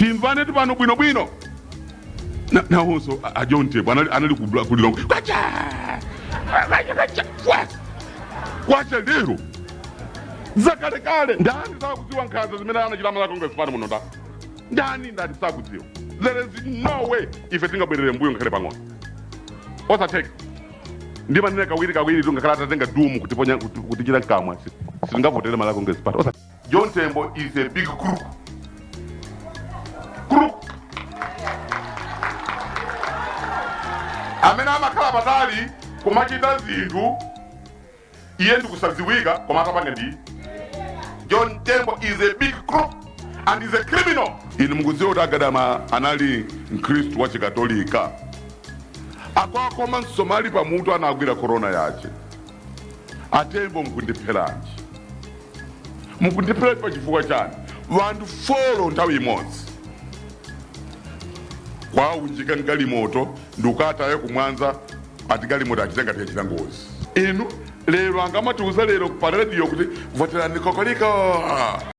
timvane pano bwino na also a John Tembo anali kulilongo kwacha lero zakalekale ndani sakudziwa nkhanza zimene anachita Malawi Congress Party muno nda ndani ndati sakudziwa. There is no way ife tingabwerere mbuyo ngakhale pang'ono osatheka ndi manene kawiri tungakhala atatenga dumu kutichita nkamwa sitingavotera Malawi Congress Party. John Tembo is a big crook. Amene amakhala patali kumachita zinthu iye ndikusadziwika koma atapanga ndi. John Tembo is a big crook and is a criminal. Inu mukudziwa kuti Agadama anali mkhristu wa chikatolika akwakoma msomali pamutu anagwira corona yace. Atembo mukundipheranji pa chifukwa chani vantu folo nthawi imodzi kwa unjika ngalimoto ndukataye kumwanza ati galimoto achitenga tiachita ngozi. Inu lero angamatiuza lero pa radio kuti voterani kokoliko.